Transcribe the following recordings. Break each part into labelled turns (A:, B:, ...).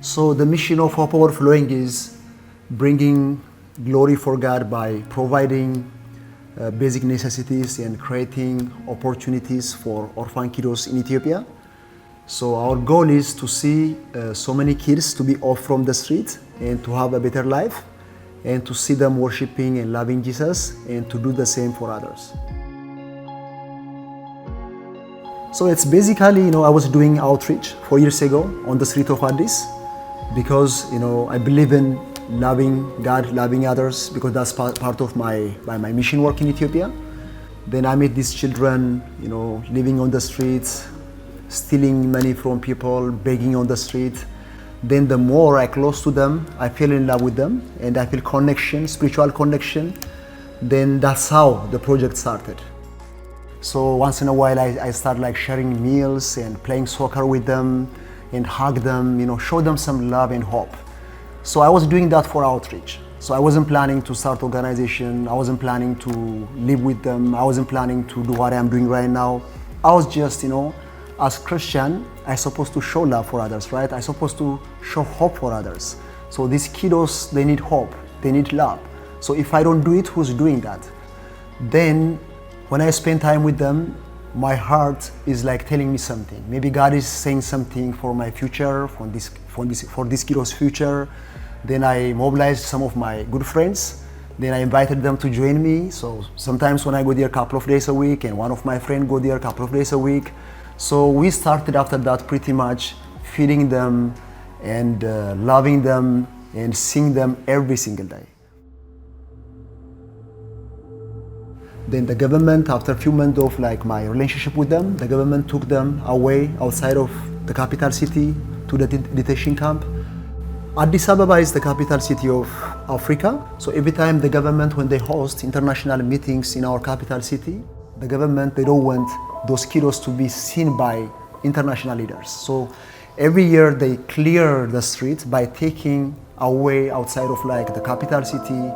A: So the mission of Hope Overflowing is bringing glory for God by providing basic necessities and creating opportunities for orphan kiddos in Ethiopia. So our goal is to see so many kids to be off from the street and to have a better life, and to see them worshiping and loving Jesus, and to do the same for others. So it's basically, I was doing outreach 4 years ago on the street of Addis because, I believe in loving God, loving others, because that's part of my mission work in Ethiopia. Then I met these children, living on the streets, stealing money from people, begging on the street. Then the more I close to them, I feel in love with them and I feel connection, spiritual connection. Then that's how the project started. So once in a while I start like sharing meals and playing soccer with them and hug them, show them some love and hope. So I was doing that for outreach. So I wasn't planning to start organization. I wasn't planning to live with them. I wasn't planning to do what I'm doing right now. I was just, as Christian, I'm supposed to show love for others, right? I'm supposed to show hope for others. So these kiddos, they need hope, they need love. So if I don't do it, who's doing that? Then when I spend time with them, my heart is like telling me something. Maybe God is saying something for my future, for this kiddos' future. Then I mobilized some of my good friends. Then I invited them to join me. So sometimes when I go there a couple of days a week, and one of my friends go there a couple of days a week. So we started after that pretty much feeding them and loving them and seeing them every single day. Then the government, after a few months of like my relationship with them, the government took them away outside of the capital city to the detention camp. Addis Ababa is the capital city of Africa. So every time the government, when they host international meetings in our capital city, the government, they don't want those kiddos to be seen by international leaders. So every year they clear the street by taking away outside of like the capital city,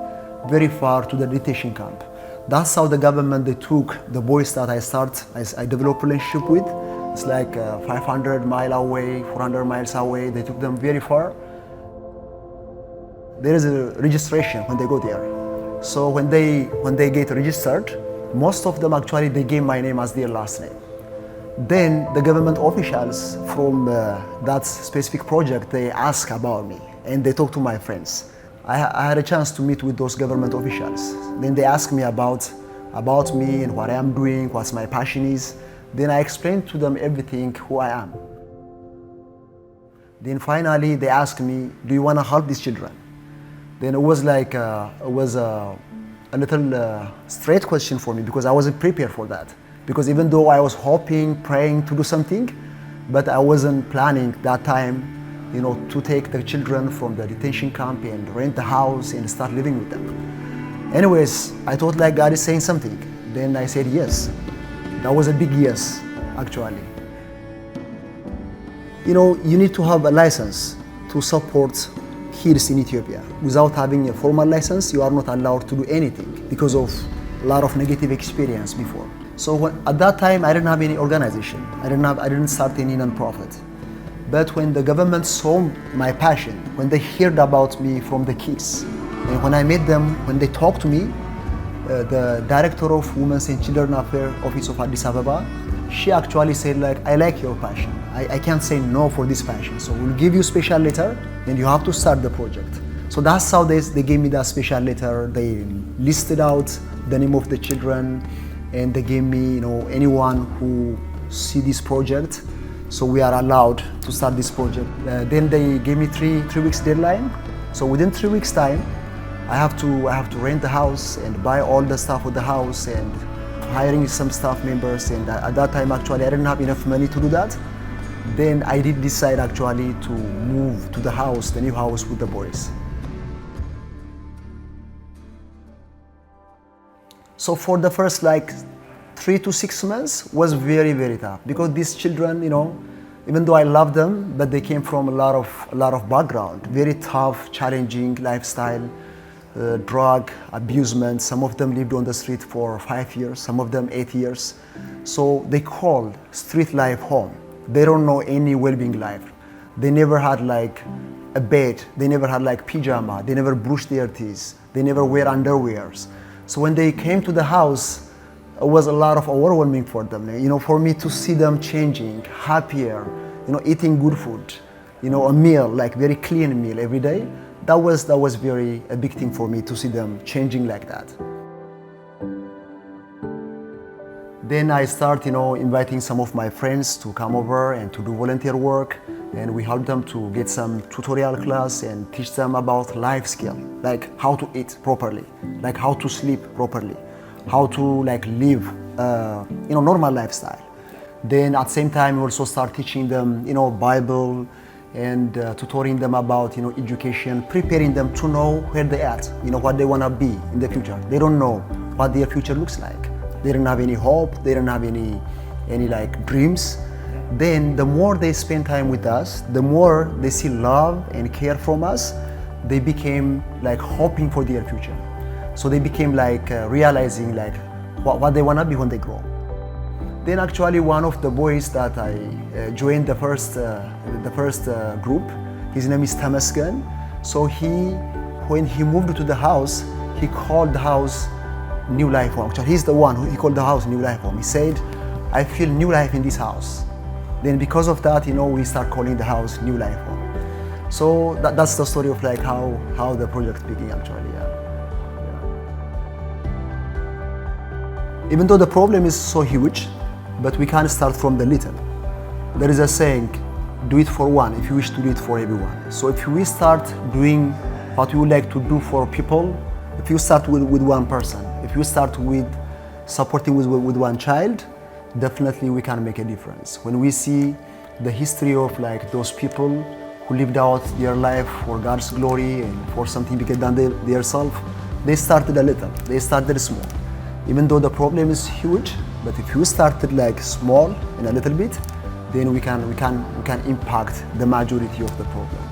A: very far to the detention camp. That's how the government, they took the boys that I developed a relationship with. It's like 500 miles away, 400 miles away. They took them very far. There is a registration when they go there. So when they get registered, most of them actually, they gave my name as their last name. Then the government officials from that specific project, they ask about me and they talk to my friends. I had a chance to meet with those government officials. Then they asked me about me and what I am doing, what my passion is. Then I explained to them everything, who I am. Then finally they asked me, do you want to help these children? Then it was like, a little straight question for me because I wasn't prepared for that. Because even though I was hoping, praying to do something, but I wasn't planning that time, to take the children from the detention camp and rent the house and start living with them. Anyways, I thought like God is saying something. Then I said yes. That was a big yes, actually. You need to have a license to support kids in Ethiopia. Without having a formal license, you are not allowed to do anything because of a lot of negative experience before. So at that time, I didn't have any organization. I didn't start any non-profit. But when the government saw my passion, when they heard about me from the kids, and when I met them, when they talked to me, the director of Women's and Children Affairs Office of Addis Ababa, she actually said like, I like your passion. I can't say no for this passion. So we'll give you a special letter and you have to start the project. So that's how they gave me that special letter. They listed out the name of the children and they gave me, anyone who see this project. So we are allowed to start this project. Then they gave me three weeks deadline. So within 3 weeks time, I have to rent the house and buy all the stuff of the house and hiring some staff members. And at that time, actually, I didn't have enough money to do that. Then I did decide actually to move to the house, the new house with the boys. So for the first 3 to 6 months was very, very tough because these children, even though I love them, but they came from a lot of background, very tough, challenging lifestyle, drug abusement. Some of them lived on the street for 5 years, some of them 8 years. So they call street life home. They don't know any well-being life. They never had like a bed, they never had like pyjama, they never brushed their teeth, they never wear underwears. So when they came to the house, it was a lot of overwhelming for them. You know, for me to see them changing, happier, you know, eating good food, you know, a meal, like very clean meal every day, that was very a big thing for me to see them changing like that. Then I start, you know, inviting some of my friends to come over and to do volunteer work, and we help them to get some tutorial class and teach them about life skill, like how to eat properly, like how to sleep properly, how to like live, you know, normal lifestyle. Then at the same time, we also start teaching them, you know, Bible and tutoring them about, you know, education, preparing them to know where they are, you know, what they want to be in the future. They don't know what their future looks like. They don't have any hope. They don't have any like dreams. Then the more they spend time with us, the more they see love and care from us, they became like hoping for their future. So they became like realizing like what they want to be when they grow. Then actually one of the boys that I joined the first group, his name is Tamaskan. So when he moved to the house, he called the house New Life Home. Actually, he's the one who he called the house New Life Home. He said, I feel new life in this house. Then because of that, you know, we start calling the house New Life Home. So that's the story of like how the project began actually. Yeah. Even though the problem is so huge, but we can start from the little. There is a saying, do it for one if you wish to do it for everyone. So if we start doing what we would like to do for people, if you start with one person, if you start with supporting with one child, definitely we can make a difference. When we see the history of like those people who lived out their life for God's glory and for something bigger than themselves, they started a little, they started small. Even though the problem is huge, but if you started like small and a little bit, then we can impact the majority of the problem.